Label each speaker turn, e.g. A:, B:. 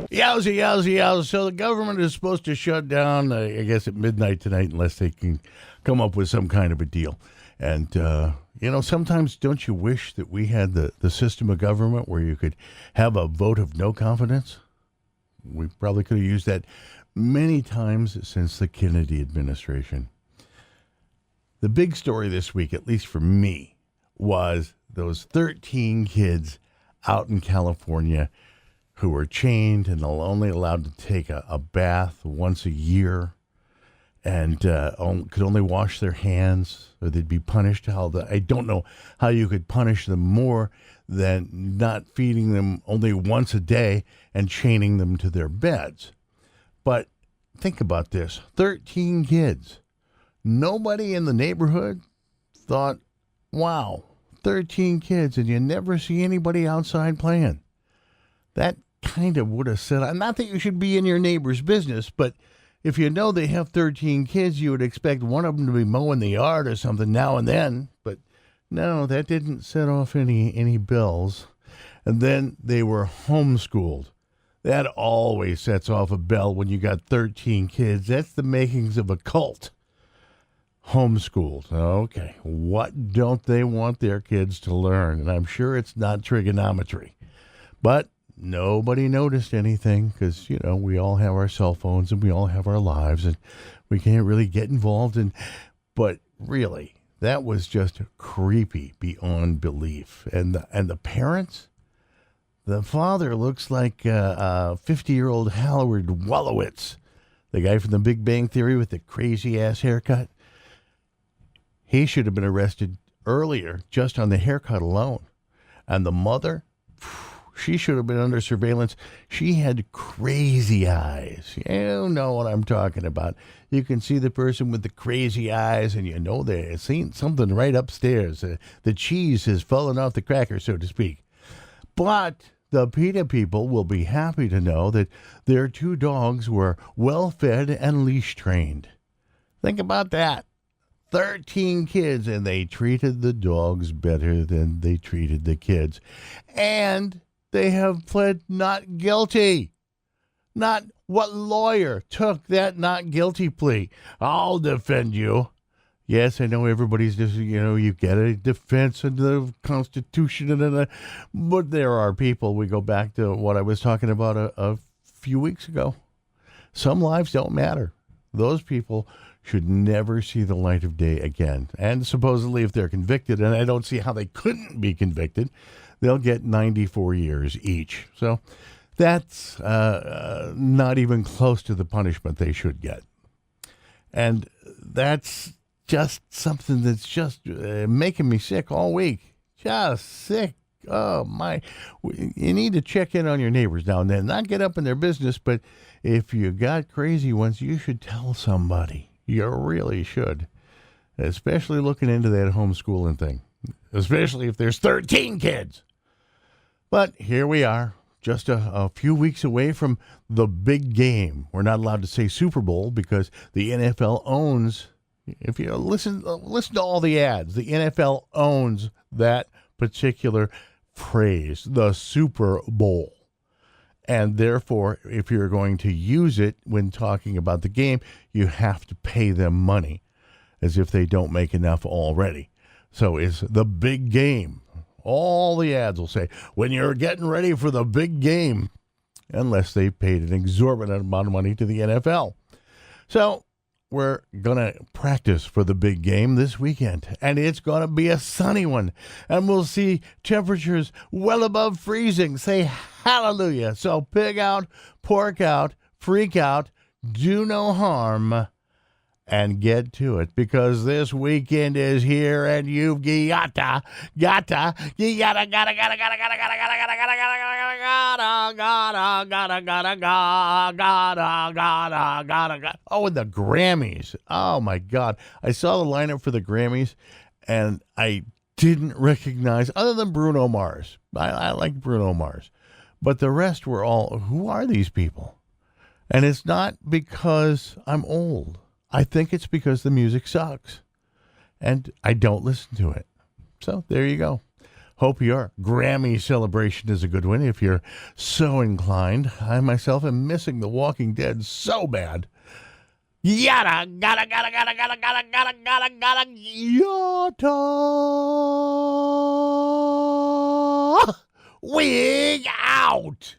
A: Yowza, yowza, yowza. So the government is supposed to shut down, I guess, at midnight tonight unless they can come up with some kind of a deal. And, sometimes don't you wish that we had the system of government where you could have a vote of no confidence? We probably could have used that many times since the Kennedy administration. The big story this week, at least for me, was those 13 kids out in California who were chained and only allowed to take a bath once a year and could only wash their hands or they'd be punished. I don't know how you could punish them more than not feeding them only once a day and chaining them to their beds. But think about this, 13 kids. Nobody in the neighborhood thought, wow, 13 kids and you never see anybody outside playing. That kind of would have said, not that you should be in your neighbor's business, but if you know they have 13 kids, you would expect one of them to be mowing the yard or something now and then. But no, that didn't set off any bells. And then they were homeschooled. That always sets off a bell when you got 13 kids. That's the makings of a cult. Homeschooled. Okay, what don't they want their kids to learn? And I'm sure it's not trigonometry. But nobody noticed anything because, we all have our cell phones and we all have our lives and we can't really get involved in. But really, that was just creepy beyond belief. And the parents, the father looks like 50-year-old Howard Wolowitz, the guy from The Big Bang Theory with the crazy-ass haircut. He should have been arrested earlier just on the haircut alone. And the mother, she should have been under surveillance. She had crazy eyes. You know what I'm talking about. You can see the person with the crazy eyes, and you know they're seeing something right upstairs. The cheese has fallen off the cracker, so to speak. But the PETA people will be happy to know that their two dogs were well-fed and leash-trained. Think about that. 13 kids, and they treated the dogs better than they treated the kids. And they have pled not guilty. Not what lawyer took that not guilty plea. I'll defend you. Yes, I know everybody's just, you get a defense in the Constitution, but there are people, we go back to what I was talking about a few weeks ago. Some lives don't matter. Those people should never see the light of day again. And supposedly if they're convicted, and I don't see how they couldn't be convicted, they'll get 94 years each. So that's not even close to the punishment they should get. And that's just something that's just making me sick all week. Just sick. Oh, my. You need to check in on your neighbors now and then. Not get up in their business, but if you got crazy ones, you should tell somebody. You really should. Especially looking into that homeschooling thing. Especially if there's 13 kids. But here we are, just a few weeks away from the big game. We're not allowed to say Super Bowl because the NFL owns, if you listen to all the ads, the NFL owns that particular phrase, the Super Bowl. And therefore, if you're going to use it when talking about the game, you have to pay them money as if they don't make enough already. So it's the big game. All the ads will say, when you're getting ready for the big game, unless they paid an exorbitant amount of money to the NFL. So we're going to practice for the big game this weekend, and it's going to be a sunny one, and we'll see temperatures well above freezing. Say hallelujah. So pig out, pork out, freak out, do no harm, and get to it, because this weekend is here, and you've gotta Oh, and the Grammys. Oh, my God. I saw the lineup for the Grammys, and I didn't recognize, other than Bruno Mars. I like Bruno Mars. But the rest were all, who are these people? And it's not because I'm old. I think it's because the music sucks. And I don't listen to it. So there you go. Hope your Grammy celebration is a good one if you're so inclined. I myself am missing The Walking Dead so bad. Yada, yada. Wig out.